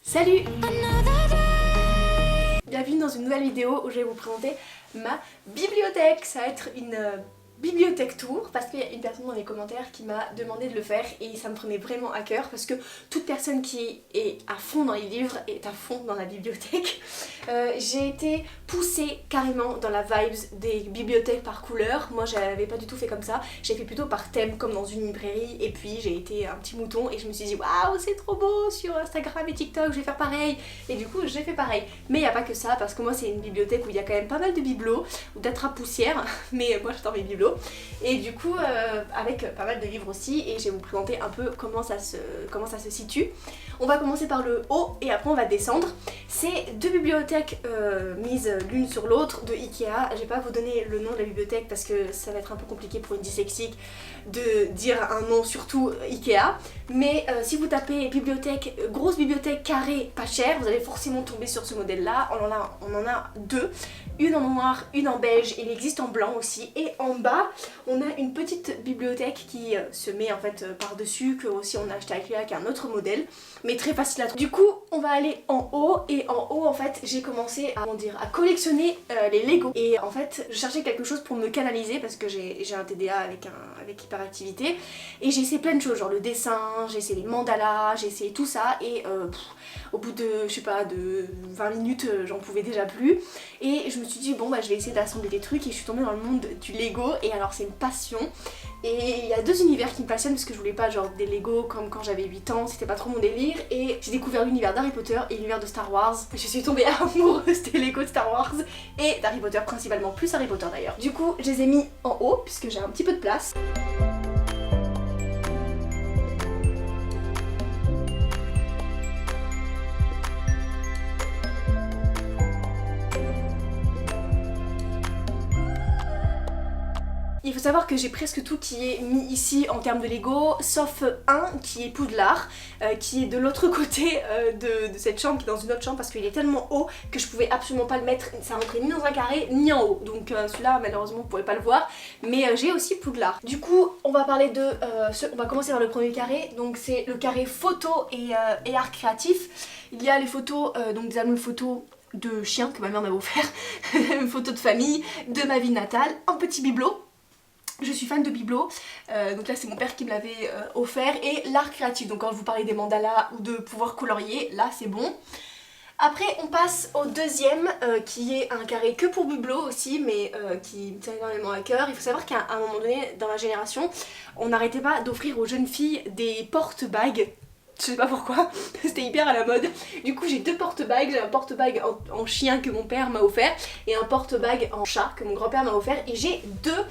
Salut! Bienvenue dans une nouvelle vidéo où je vais vous présenter ma bibliothèque. Ça va être une bibliothèque tour parce qu'il y a une personne dans les commentaires qui m'a demandé de le faire et ça me prenait vraiment à cœur parce que toute personne qui est à fond dans les livres est à fond dans la bibliothèque. J'ai été poussée carrément dans la vibes des bibliothèques par couleur. Moi j'avais pas du tout fait comme ça, j'ai fait plutôt par thème comme dans une librairie et puis j'ai été un petit mouton et je me suis dit waouh c'est trop beau sur Instagram et TikTok, je vais faire pareil et du coup j'ai fait pareil. Mais il n'y a pas que ça parce que moi c'est une bibliothèque où il y a quand même pas mal de bibelots ou d'attrape-poussière mais moi j'adore mes bibelots et du coup avec pas mal de livres aussi et je vais vous présenter un peu comment ça se situe. On va commencer par le haut et après on va descendre. C'est deux bibliothèques mises l'une sur l'autre de Ikea. Je vais pas vous donner le nom de la bibliothèque parce que ça va être un peu compliqué pour une dyslexique de dire un nom surtout Ikea. Mais si vous tapez bibliothèque, grosse bibliothèque carrée pas chère, vous allez forcément tomber sur ce modèle là. On en a deux. Une en noir, une en beige, il existe en blanc aussi. Et en bas, on a une petite bibliothèque qui se met en fait par-dessus, que aussi on a acheté à Ikea, qui est un autre modèle, mais très facile à trouver. Du coup, on va aller en haut, et en haut, en fait, j'ai commencé à collectionner les Lego. Et en fait, je cherchais quelque chose pour me canaliser, parce que j'ai un TDA avec hyperactivité, et j'ai essayé plein de choses, genre le dessin, j'ai essayé les mandalas, j'ai essayé tout ça, et au bout de, je sais pas, de 20 minutes, j'en pouvais déjà plus. Et je me suis dit bon bah je vais essayer d'assembler des trucs et je suis tombée dans le monde du Lego et alors c'est une passion. Et il y a deux univers qui me passionnent parce que je voulais pas genre des Lego comme quand j'avais 8 ans, c'était pas trop mon délire. Et j'ai découvert l'univers d'Harry Potter et l'univers de Star Wars. Je suis tombée amoureuse des Lego de Star Wars et d'Harry Potter principalement, plus Harry Potter d'ailleurs. Du coup je les ai mis en haut puisque j'ai un petit peu de place. Il faut savoir que j'ai presque tout qui est mis ici en termes de Lego, sauf un qui est Poudlard, qui est de l'autre côté de cette chambre, qui est dans une autre chambre parce qu'il est tellement haut que je pouvais absolument pas le mettre, ça rentrait ni dans un carré ni en haut. Donc celui-là malheureusement vous pourrez pas le voir, mais j'ai aussi Poudlard. Du coup on va parler de, on va commencer par le premier carré, donc c'est le carré photo et art créatif. Il y a les photos, donc des albums photos de chiens que ma mère m'avait offert, une photo de famille, de ma vie natale, un petit bibelot. Je suis fan de bibelots, donc là c'est mon père qui me l'avait offert, et l'art créatif, donc quand je vous parlais des mandalas ou de pouvoir colorier, là c'est bon. Après on passe au deuxième qui est un carré que pour bibelots aussi, mais qui me tient énormément à cœur. Il faut savoir qu'à un moment donné dans ma génération, on n'arrêtait pas d'offrir aux jeunes filles des porte-bagues. Je sais pas pourquoi, c'était hyper à la mode. Du coup j'ai deux porte-bagues, j'ai un porte-bague en chien que mon père m'a offert et un porte-bague en chat que mon grand-père m'a offert, et j'ai deux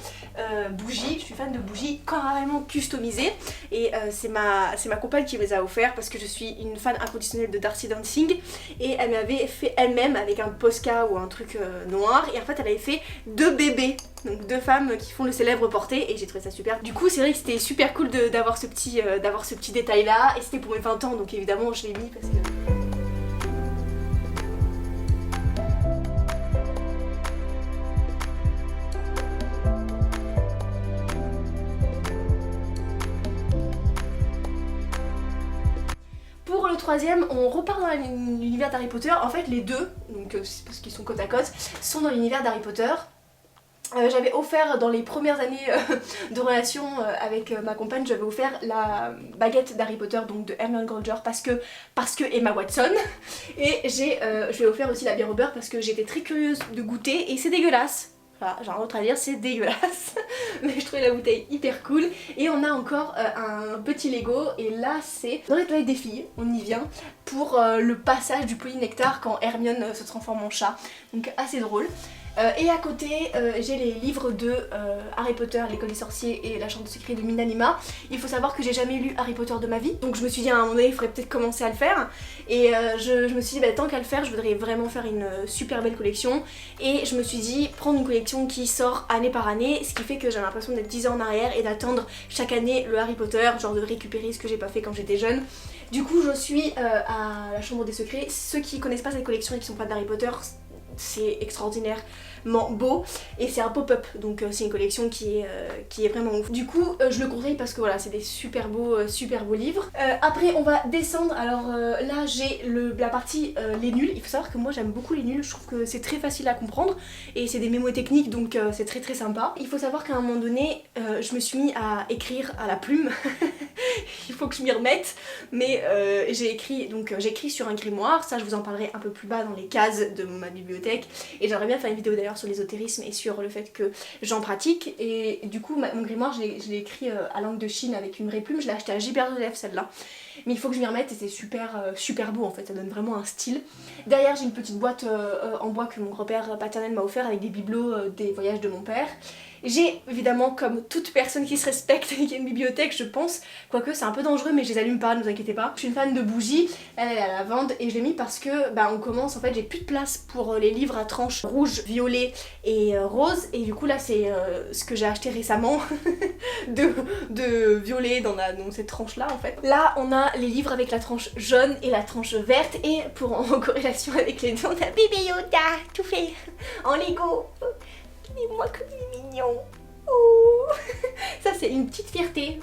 bougies, je suis fan de bougies carrément customisées et c'est ma compagne qui me les a offerts parce que je suis une fan inconditionnelle de Darcy Dancing et elle m'avait fait elle-même avec un Posca ou un truc noir, et en fait elle avait fait deux bébés. Donc deux femmes qui font le célèbre porté et j'ai trouvé ça super. Du coup c'est vrai que c'était super cool d'avoir ce petit détail là, et c'était pour mes 20 ans donc évidemment je l'ai mis parce que... Pour le troisième, on repart dans l'univers d'Harry Potter. En fait les deux, donc c'est parce qu'ils sont côte à côte, sont dans l'univers d'Harry Potter. J'avais offert dans les premières années de relation avec ma compagne, j'avais offert la baguette d'Harry Potter, donc de Hermione Granger parce que Emma Watson, et je lui ai offert aussi la bière au beurre parce que j'étais très curieuse de goûter et c'est dégueulasse. Voilà, j'ai rien d'autre à dire, c'est dégueulasse, mais je trouvais la bouteille hyper cool. Et on a encore un petit Lego, et là c'est dans les toilettes des filles, on y vient, pour le passage du polynectar quand Hermione se transforme en chat, donc assez drôle. Et à côté j'ai les livres de Harry Potter, l'école des sorciers et la chambre de secret de Minanima. Il faut savoir que j'ai jamais lu Harry Potter de ma vie, donc je me suis dit à un moment donné il faudrait peut-être commencer à le faire, et je me suis dit bah, tant qu'à le faire je voudrais vraiment faire une super belle collection, et je me suis dit prendre une collection qui sort année par année, ce qui fait que j'ai l'impression d'être 10 ans en arrière et d'attendre chaque année le Harry Potter, genre de récupérer ce que j'ai pas fait quand j'étais jeune. Du coup je suis à la chambre des secrets. Ceux qui connaissent pas cette collection et qui sont fans d'Harry Potter, c'est extraordinaire. beau et c'est un pop-up donc c'est une collection qui est vraiment ouf. Du coup je le conseille parce que voilà c'est des super beaux livres. Après on va descendre, alors là j'ai la partie les nuls. Il faut savoir que moi j'aime beaucoup les nuls, je trouve que c'est très facile à comprendre et c'est des mémotechniques donc c'est très très sympa. Il faut savoir qu'à un moment donné je me suis mis à écrire à la plume. Il faut que je m'y remette, mais j'ai écrit sur un grimoire, ça je vous en parlerai un peu plus bas dans les cases de ma bibliothèque et j'aimerais bien faire une vidéo d'ailleurs sur l'ésotérisme et sur le fait que j'en pratique. Et du coup mon grimoire je l'ai écrit à langue de Chine avec une vraie plume, je l'ai acheté à Gilbert Deleuve celle-là, mais il faut que je m'y remette et c'est super beau en fait, ça donne vraiment un style. Derrière j'ai une petite boîte en bois que mon grand-père paternel m'a offert avec des bibelots des voyages de mon père. J'ai évidemment, comme toute personne qui se respecte et qui a une bibliothèque, je pense, quoique c'est un peu dangereux mais je les allume pas, ne vous inquiétez pas. Je suis une fan de bougies, elle est à la lavande et je l'ai mis parce que bah on commence, en fait j'ai plus de place pour les livres à tranches rouge, violet et rose, et du coup là c'est ce que j'ai acheté récemment de violet dans cette tranche là en fait. Là on a les livres avec la tranche jaune et la tranche verte et en corrélation avec les deux on a Bébé Yoda tout fait en Lego. Et moi comme il est mignon. Oh. Ça c'est une petite fierté.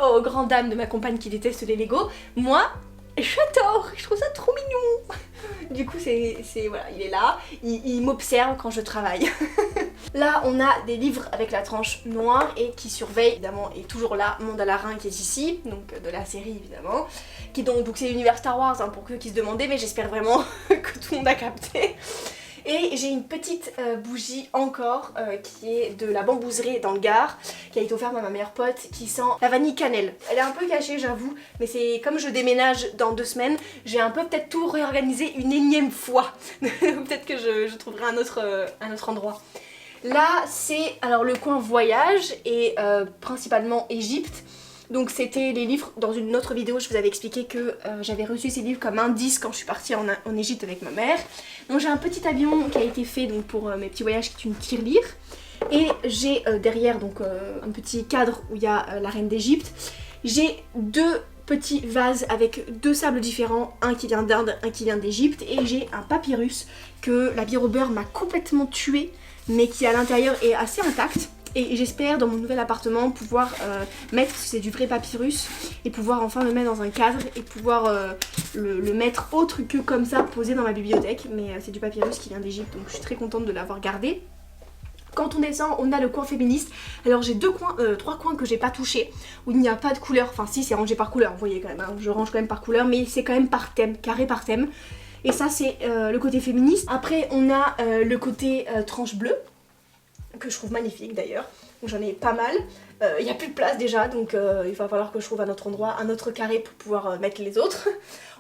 Oh, grande dame de ma compagne qui déteste les Lego. Moi, j'adore, je trouve ça trop mignon. Du coup voilà, il est là, il m'observe quand je travaille. Là on a des livres avec la tranche noire et qui surveille évidemment, et toujours là, Mandalarin qui est ici, donc de la série évidemment, qui donc c'est l'univers Star Wars hein, pour ceux qui se demandaient, mais j'espère vraiment que tout le monde a capté. Et j'ai une petite bougie encore qui est de la bambouserie dans le Gard, qui a été offerte par ma meilleure pote, qui sent la vanille cannelle. Elle est un peu cachée j'avoue, mais c'est comme je déménage dans 2 semaines, j'ai un peu peut-être tout réorganisé une énième fois. Peut-être que je trouverai un autre endroit. Là c'est alors le coin voyage et principalement Égypte. Donc c'était les livres, dans une autre vidéo je vous avais expliqué que j'avais reçu ces livres comme indice quand je suis partie en Égypte avec ma mère. Donc j'ai un petit avion qui a été fait donc, pour mes petits voyages qui est une tirelire. Et j'ai derrière donc un petit cadre où il y a la reine d'Égypte. J'ai 2 petits vases avec 2 sables différents, un qui vient d'Inde, un qui vient d'Égypte. Et j'ai un papyrus que la bière au beurre m'a complètement tué, mais qui à l'intérieur est assez intact. Et j'espère dans mon nouvel appartement pouvoir mettre, parce que c'est du vrai papyrus, et pouvoir enfin le mettre dans un cadre et pouvoir le mettre autre que comme ça posé dans ma bibliothèque. Mais c'est du papyrus qui vient d'Égypte donc je suis très contente de l'avoir gardé. Quand on descend, on a le coin féministe. Alors j'ai 3 coins que j'ai pas touchés, où il n'y a pas de couleur, enfin si c'est rangé par couleur, vous voyez quand même, hein, je range quand même par couleur, mais c'est quand même par thème, carré par thème. Et ça c'est le côté féministe. Après on a le côté tranche bleue, que je trouve magnifique d'ailleurs, j'en ai pas mal. Il n'y a plus de place déjà donc il va falloir que je trouve un autre endroit, un autre carré pour pouvoir mettre les autres.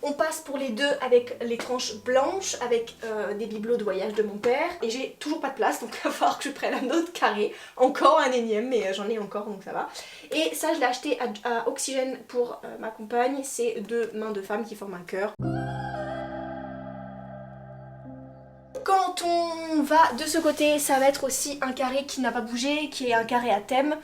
On passe pour les 2 avec les tranches blanches avec des bibelots de voyage de mon père et j'ai toujours pas de place donc il va falloir que je prenne un autre carré, encore un énième mais j'en ai encore donc ça va. Et ça je l'ai acheté à Oxygène pour ma compagne, c'est 2 mains de femme qui forment un cœur. Quand on va de ce côté, ça va être aussi un carré qui n'a pas bougé, qui est un carré à thème.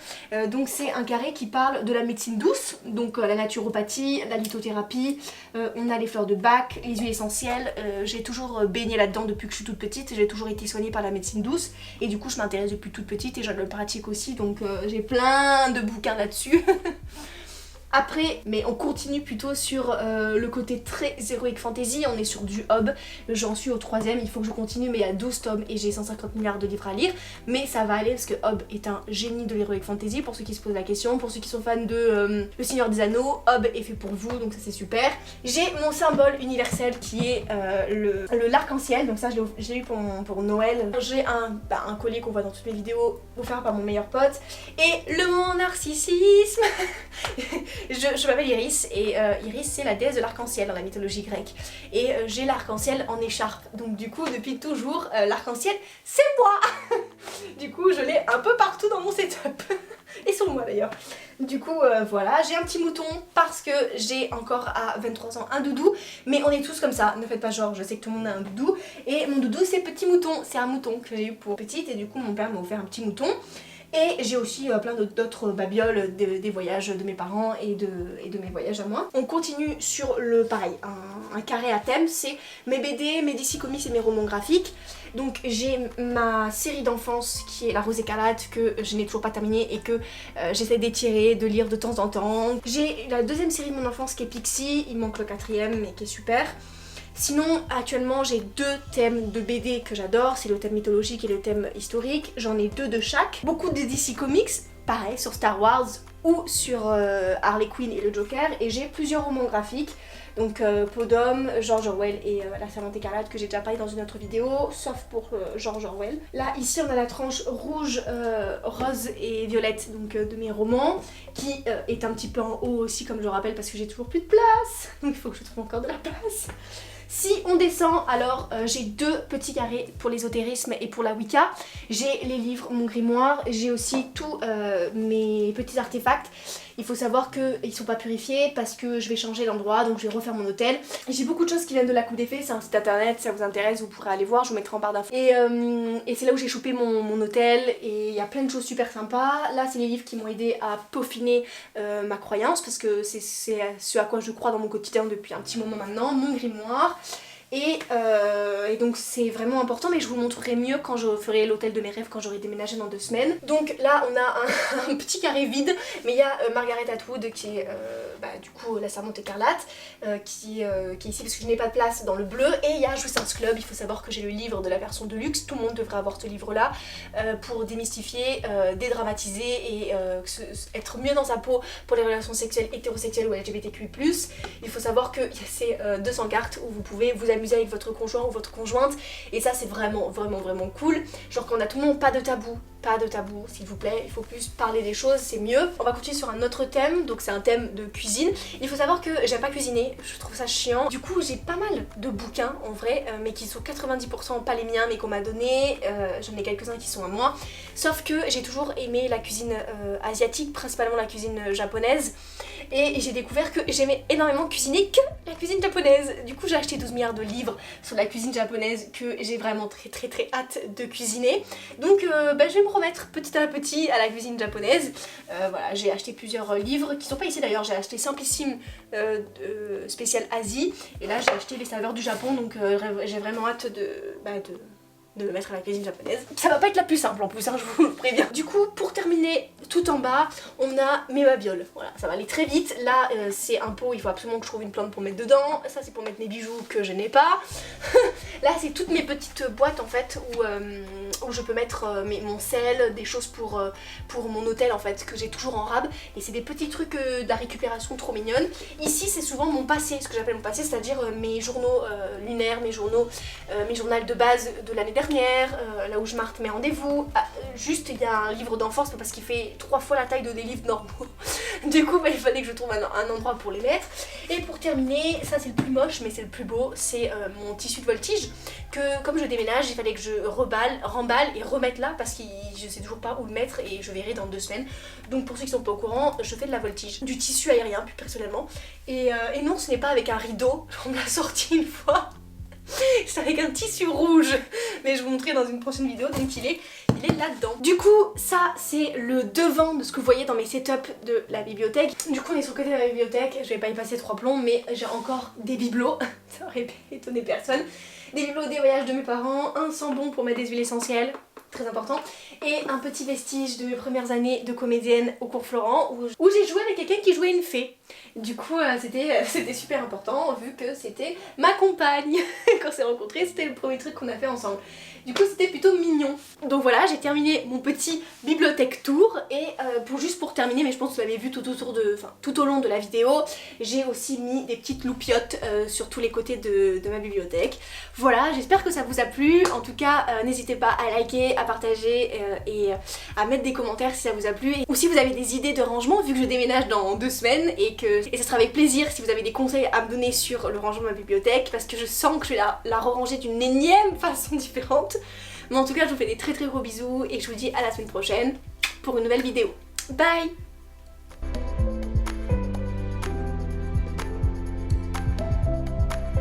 Donc c'est un carré qui parle de la médecine douce, donc la naturopathie, la lithothérapie, on a les fleurs de Bach, les huiles essentielles. J'ai toujours baigné là-dedans depuis que je suis toute petite, j'ai toujours été soignée par la médecine douce et du coup je m'intéresse depuis toute petite et je le pratique aussi, donc j'ai plein de bouquins là-dessus. Après, mais on continue plutôt sur le côté très Heroic Fantasy, on est sur du Hobbes, j'en suis au 3ème, il faut que je continue mais il y a 12 tomes et j'ai 150 milliards de livres à lire, mais ça va aller parce que Hobbes est un génie de l'Heroic Fantasy, pour ceux qui se posent la question, pour ceux qui sont fans de Le Seigneur des Anneaux, Hobbes est fait pour vous, donc ça c'est super. J'ai mon symbole universel qui est l'arc-en-ciel, donc ça je l'ai eu pour Noël. J'ai un collier qu'on voit dans toutes mes vidéos, offert par mon meilleur pote, et le mon narcissisme. Je m'appelle Iris et Iris c'est la déesse de l'arc-en-ciel dans la mythologie grecque et j'ai l'arc-en-ciel en écharpe, donc du coup depuis toujours l'arc-en-ciel c'est moi. Du coup je l'ai un peu partout dans mon setup et sur moi d'ailleurs. Du coup voilà, j'ai un petit mouton parce que j'ai encore à 23 ans un doudou, mais on est tous comme ça, ne faites pas genre, je sais que tout le monde a un doudou et mon doudou c'est Petit Mouton, c'est un mouton que j'ai eu pour petite et du coup mon père m'a offert un petit mouton. Et j'ai aussi plein d'autres babioles des voyages de mes parents et de mes voyages à moi. On continue sur le pareil, un carré à thème, c'est mes BD, mes DC Comics et mes romans graphiques. Donc j'ai ma série d'enfance qui est La Rose Écarlate que je n'ai toujours pas terminée et que j'essaie d'étirer, de lire de temps en temps. J'ai la deuxième série de mon enfance qui est Pixie, il manque le quatrième mais qui est super. Sinon, actuellement, j'ai 2 thèmes de BD que j'adore, c'est le thème mythologique et le thème historique. J'en ai 2 de chaque. Beaucoup de DC Comics, pareil, sur Star Wars ou sur Harley Quinn et le Joker. Et j'ai plusieurs romans graphiques, donc Peau d'Homme, George Orwell et La Servante Écarlate que j'ai déjà parlé dans une autre vidéo, sauf pour George Orwell. Là, ici, on a la tranche rouge, rose et violette donc, de mes romans, qui est un petit peu en haut aussi, comme je le rappelle, parce que j'ai toujours plus de place. Donc il faut que je trouve encore de la place. Si on descend, alors j'ai 2 petits carrés pour l'ésotérisme et pour la Wicca. J'ai les livres, mon grimoire, j'ai aussi tous mes petits artefacts. Il faut savoir qu'ils sont pas purifiés parce que je vais changer l'endroit, donc je vais refaire mon hôtel. J'ai beaucoup de choses qui viennent de la Coupe des Fées, c'est un site internet, si ça vous intéresse, vous pourrez aller voir, je vous mettrai en barre d'infos. Et c'est là où j'ai chopé mon hôtel, et il y a plein de choses super sympas. Là, c'est les livres qui m'ont aidé à peaufiner ma croyance, parce que c'est ce à quoi je crois dans mon quotidien depuis un petit moment maintenant, mon grimoire. Et donc c'est vraiment important, mais je vous montrerai mieux quand je ferai l'hôtel de mes rêves, quand j'aurai déménagé dans 2 semaines. Donc là on a un petit carré vide, mais il y a Margaret Atwood qui est du coup La Servante Écarlate qui est ici parce que je n'ai pas de place dans le bleu. Et il y a Jouissance Club, il faut savoir que j'ai le livre de la version de luxe, tout le monde devrait avoir ce livre là pour démystifier, dédramatiser et être mieux dans sa peau pour les relations sexuelles hétérosexuelles ou LGBTQI+. Il faut savoir qu'il y a ces 200 cartes où vous pouvez vous amuser avec votre conjoint ou votre conjointe, et ça c'est vraiment cool. Genre quand on a tout le monde, pas de tabou s'il vous plaît, il faut plus parler des choses, c'est mieux. On va continuer sur un autre thème, donc c'est un thème de cuisine. Il faut savoir que j'aime pas cuisiner, je trouve ça chiant. Du coup j'ai pas mal de bouquins en vrai, mais qui sont 90% pas les miens mais qu'on m'a donné. J'en ai quelques-uns qui sont à moi. Sauf que j'ai toujours aimé la cuisine asiatique, principalement la cuisine japonaise. Et j'ai découvert que j'aimais énormément cuisiner que la cuisine japonaise. Du coup j'ai acheté 12 milliards de livres sur la cuisine japonaise que j'ai vraiment très hâte de cuisiner. Donc je vais me remettre petit à petit à la cuisine japonaise. Voilà, j'ai acheté plusieurs livres qui sont pas ici d'ailleurs. J'ai acheté Simplissime spécial Asie, et là j'ai acheté Les Saveurs du Japon, donc j'ai vraiment hâte de me mettre à la cuisine japonaise. Ça va pas être la plus simple en plus, hein, je vous le préviens. Du coup, pour terminer, tout en bas, on a mes babioles. Voilà, ça va aller très vite. Là, c'est un pot, il faut absolument que je trouve une plante pour mettre dedans. Ça, c'est pour mettre mes bijoux que je n'ai pas. Là, c'est toutes mes petites boîtes en fait, où je peux mettre mon sel, des choses pour mon hôtel en fait, que j'ai toujours en rab. Et c'est des petits trucs de la récupération trop mignonnes. Ici, c'est souvent mon passé, ce que j'appelle mon passé, c'est-à-dire mes journaux lunaires, mes journaux de base de l'année dernière. Là où je marque mes rendez-vous. Juste il y a un livre d'enfance parce qu'il fait 3 fois la taille de des livres normaux. Du coup il fallait que je trouve un endroit pour les mettre. Et pour terminer, ça c'est le plus moche mais c'est le plus beau, c'est mon tissu de voltige que comme je déménage il fallait que je remballe et remette là parce que je sais toujours pas où le mettre et je verrai dans 2 semaines. Donc pour ceux qui sont pas au courant, je fais de la voltige, du tissu aérien plus personnellement. Et non, ce n'est pas avec un rideau, on me l'a sorti une fois. C'est avec un tissu rouge, mais je vous montrerai dans une prochaine vidéo, donc il est là-dedans. Du coup, ça c'est le devant de ce que vous voyez dans mes setups de la bibliothèque. Du coup, on est sur le côté de la bibliothèque, je vais pas y passer 3 plombs, mais j'ai encore des bibelots, ça aurait étonné personne. Des bibelots des voyages de mes parents, un sambon pour mettre des huiles essentielles, très important, et un petit vestige de mes premières années de comédienne au cours Florent où j'ai joué avec quelqu'un qui jouait une fée. Du coup c'était super important vu que c'était ma compagne. Quand on s'est rencontrés, c'était le premier truc qu'on a fait ensemble. Du coup c'était plutôt mignon. Donc voilà, j'ai terminé mon petit bibliothèque tour et juste pour terminer, mais je pense que vous l'avez vu tout au long de la vidéo, j'ai aussi mis des petites loupiottes sur tous les côtés de ma bibliothèque. Voilà, j'espère que ça vous a plu. En tout cas, n'hésitez pas à liker, à partager et à mettre des commentaires si ça vous a plu. Ou si vous avez des idées de rangement, vu que je déménage dans 2 semaines et ça sera avec plaisir si vous avez des conseils à me donner sur le rangement de ma bibliothèque parce que je sens que je vais la ranger d'une énième façon différente. Mais en tout cas, je vous fais des très gros bisous et je vous dis à la semaine prochaine pour une nouvelle vidéo. Bye!